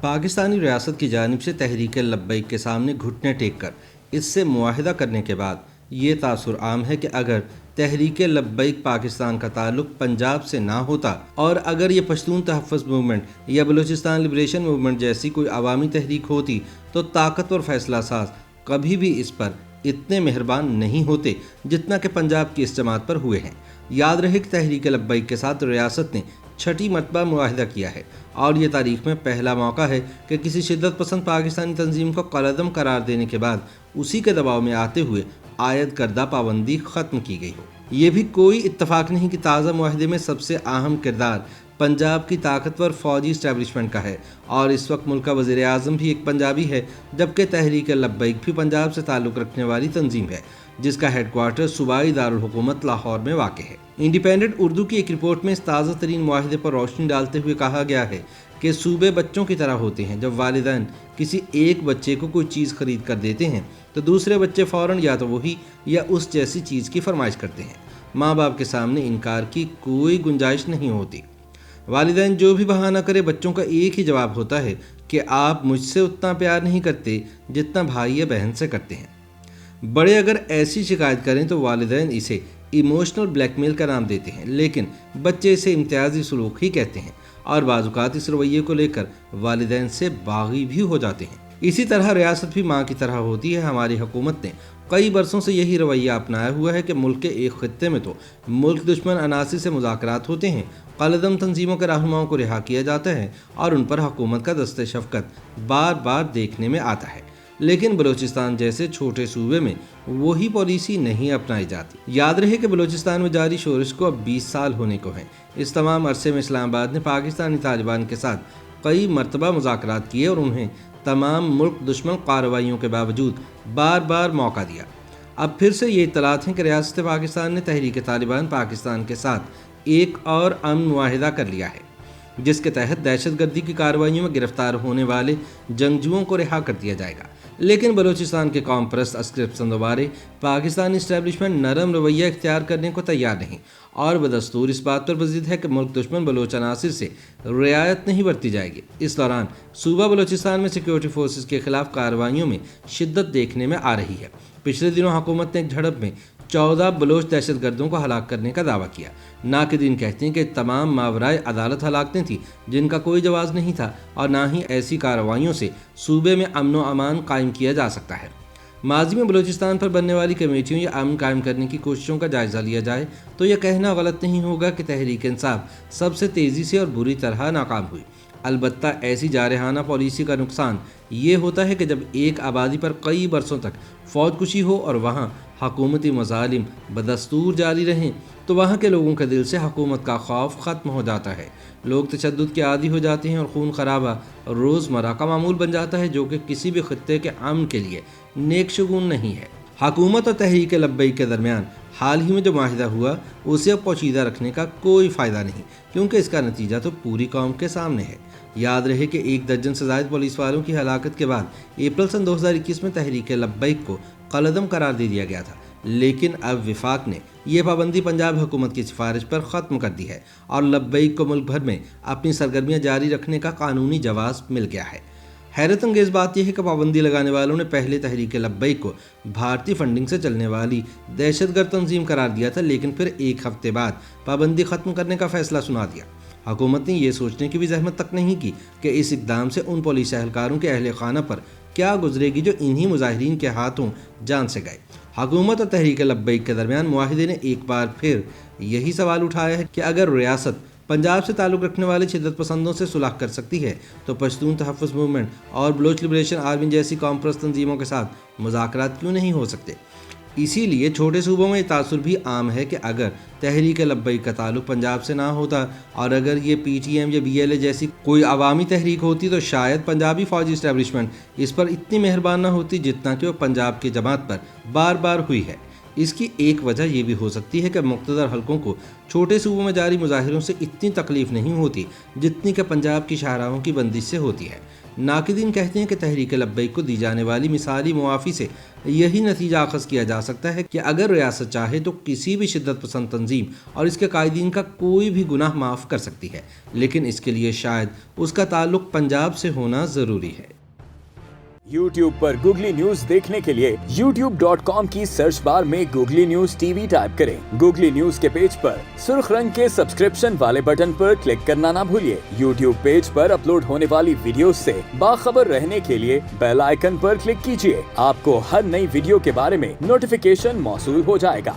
पाकिस्तानी रियासत की जानिब से तहरीक लब्बैक के सामने घुटने टेक कर इससे मुआहिदा करने के बाद ये तासुर आम है कि अगर तहरीक लब्बैक पाकिस्तान का ताल्लुक पंजाब से ना होता और अगर ये पश्तून तहफ़्फ़ुज़ मूवमेंट या बलूचिस्तान लिबरेशन मूवमेंट जैसी कोई अवामी तहरीक होती तो ताकतवर फैसला साज कभी भी इस पर इतने मेहरबान नहीं होते जितना कि पंजाब की इस जमात पर हुए हैं। याद रहे कि तहरीक लब्बैक के साथ रियासत ने छठी मरतबा मुआहिदा किया है और ये तारीख में पहला मौका है कि किसी शिद्दत पसंद पाकिस्तानी तंजीम को कलअदम करार देने के बाद उसी के दबाव में आते हुए आयद करदा पाबंदी ख़त्म की गई हो। ये भी कोई इत्तफाक नहीं कि ताज़ा मुआहिदे में सबसे अहम किरदार पंजाब की ताकतवर फ़ौजी इस्टेब्लिशमेंट का है और इस वक्त मुल्क का वज़ीर आज़म भी एक पंजाबी है, जबकि तहरीक लब्बैक भी पंजाब से ताल्लुक़ रखने वाली तंजीम है जिसका हेडक्वार्टर सूबाई दारुल हुकूमत लाहौर में वाक़ है। इंडिपेंडेंट उर्दू की एक रिपोर्ट में इस ताज़ा तरीन मुआहिदे पर रोशनी डालते हुए कहा गया है कि सूबे बच्चों की तरह होते हैं। जब वालिदैन किसी एक बच्चे को कोई चीज़ खरीद कर देते हैं तो दूसरे बच्चे फ़ौरन या तो वही या उस जैसी चीज़ की फरमाइश करते हैं। माँ बाप के सामने इनकार की कोई गुंजाइश नहीं होती। वालिदैन जो भी बहाना करे बच्चों का एक ही जवाब होता है कि आप मुझसे उतना प्यार नहीं करते जितना भाई या बहन से करते हैं। बड़े अगर ऐसी शिकायत करें तो वालिदैन इसे इमोशनल ब्लैकमेल का नाम देते हैं, लेकिन बच्चे इसे इम्तियाजी सलूक ही कहते हैं और बाज़-औक़ात इस रवैये को लेकर वालिदैन से बागी भी हो जाते हैं। इसी तरह रियासत भी माँ की तरह होती है। हमारी हुकूमत ने कई बरसों से यही रवैया अपनाया हुआ है कि मुल्क के एक खित्ते में तो मुल्क दुश्मन अनासी से मुज़ाकरात होते हैं, कलअदम तंजीमों के रहनुमाओं को रिहा किया जाता है और उन पर हुकूमत का दस्ते शफ़क़त बार बार देखने में आता है, लेकिन बलूचिस्तान जैसे छोटे सूबे में वही पॉलिसी नहीं अपनाई जाती। याद रहे कि बलूचिस्तान में जारी शोरश को अब 20 साल होने को हैं। इस तमाम अरसे में इस्लामाबाद ने पाकिस्तानी तालिबान के साथ कई मरतबा मुज़ाकरात किए और उन्हें तमाम मुल्क दुश्मन कार्रवाइयों के बावजूद बार बार मौका दिया। अब फिर से ये इत्तलात हैं कि रियासत पाकिस्तान ने तहरीक तालिबान पाकिस्तान के साथ एक और अमन मुआहिदा कर लिया है जिसके तहत दहशतगर्दी की कार्रवाइयों में गिरफ्तार होने वाले जंगजुओं को रिहा कर दिया जाएगा। लेकिन बलूचिस्तान के कौम परस्त अस्कर पसंदों बारे पाकिस्तानी इस्टेब्लिशमेंट नरम रवैया इख्तियार करने को तैयार नहीं और बदस्तूर इस बात पर बज़िद है कि मुल्क दुश्मन बलोच अनासिर से रियायत नहीं बरती जाएगी। इस दौरान सूबा बलूचिस्तान में सिक्योरिटी फोर्सेस के खिलाफ कार्रवाइयों में शिद्दत देखने में आ रही है। पिछले दिनों हुकूमत ने एक झड़प में 14 बलोच दहशतगर्दों को हलाक करने का दावा किया। नाक़िदीन कहते हैं कि तमाम मावराए अदालत हलाकतें थीं जिनका कोई जवाज़ नहीं था और ना ही ऐसी कार्रवाइयों से सूबे में अमन व अमान कायम किया जा सकता है। माजी में बलूचिस्तान पर बनने वाली कमेटियों या अमन कायम करने की कोशिशों का जायज़ा लिया जाए तो यह कहना गलत नहीं होगा कि तहरीक इंसाफ सबसे तेज़ी से और बुरी तरह नाकाम हुई। अलबत्ता ऐसी जारहाना पॉलिसी का नुकसान ये होता है कि जब एक आबादी पर कई बरसों तक फौजकुशी हो और वहाँ हकूमती मज़ालिम बदस्तूर जारी रहें तो वहाँ के लोगों के दिल से हुकूमत का खौफ ख़त्म हो जाता है। लोग तशद्दुद के आदी हो जाते हैं और खून खराबा रोज़मर्रा का मामूल बन जाता है, जो कि किसी भी खित्ते के अमन के लिए नेक शगुन नहीं है। हुकूमत और तहरीक लब्बैक के दरमियान हाल ही में जो मुआहिदा हुआ उसे अब पोशीदा रखने का कोई फ़ायदा नहीं, क्योंकि इसका नतीजा तो पूरी कौम के सामने है। याद रहे कि 1 दर्जन से ज़ायद पुलिस वालों की हलाकत के बाद अप्रैल सन 2021 में तहरीक लब्बैक को कलअदम करार दे दिया गया था, लेकिन अब विफाक ने यह पाबंदी पंजाब हुकूमत की सिफारिश पर ख़त्म कर दी है और लब्बैक को मुल्क भर में अपनी सरगर्मियाँ जारी रखने का कानूनी जवाज़ मिल गया है। हैरत अंगेज़ बात यह है कि पाबंदी लगाने वालों ने पहले तहरीक लब्बैक को भारतीय फंडिंग से चलने वाली दहशतगर्द तंजीम करार दिया था, लेकिन फिर एक हफ्ते बाद पाबंदी ख़त्म करने का फैसला सुना दिया। हुकूमत ने यह सोचने की भी जहमत तक नहीं की कि इस इक़दाम से उन पुलिस एहलकारों के अहल खाना पर क्या गुजरेगी जो इन्हीं मुजाहिरीन के हाथों जान से गए। हुकूमत और तहरीक लब्बैक के दरमियान मुआहिदे ने एक बार फिर यही सवाल उठाया है कि अगर रियासत पंजाब से ताल्लुक़ रखने वाले शिद्दत पसंदों से सुलह कर सकती है तो पश्तून तहफ़्फ़ुज़ मूवमेंट और बलोच लिबरेशन आर्मी जैसी कौम परस्त तंजीमों के साथ मुज़ाकरात क्यों नहीं हो सकते। इसीलिए छोटे सूबों में तासुर भी आम है कि अगर तहरीक लब्बैक का ताल्लुक़ पंजाब से ना होता और अगर ये PTM या BLA जैसी कोई अवामी तहरीक होती तो शायद पंजाबी फ़ौजी इस्टेब्लिशमेंट इस पर इतनी मेहरबान ना होती जितना कि वो पंजाब की जमात पर बार बार हुई है। इसकी एक वजह यह भी हो सकती है कि मुक़्तदर हलकों को छोटे सूबों में जारी मुजाहिरों से इतनी तकलीफ़ नहीं होती जितनी कि पंजाब की शाहराहों की बंदिश से होती है। ناقدین کہتے ہیں کہ تحریک لبیک کو دی جانے والی مثالی معافی سے یہی نتیجہ اخذ کیا جا سکتا ہے کہ اگر ریاست چاہے تو کسی بھی شدت پسند تنظیم اور اس کے قائدین کا کوئی بھی گناہ معاف کر سکتی ہے، لیکن اس کے لیے شاید اس کا تعلق پنجاب سے ہونا ضروری ہے۔ YouTube پر گوگلی نیوز دیکھنے کے لیے youtube.com کی سرچ بار میں googly news T V type کریں۔ گوگلی نیوز کے پیج پر سرخ رنگ کے سبسکرپشن والے بٹن پر کلک کرنا نہ بھولیے۔ YouTube پیج پر اپلوڈ ہونے والی ویڈیوز سے باخبر رہنے کے لیے بیل آئیکن پر کلک کیجیے۔ آپ کو ہر نئی ویڈیو کے بارے میں نوٹیفیکیشن موصول ہو جائے گا۔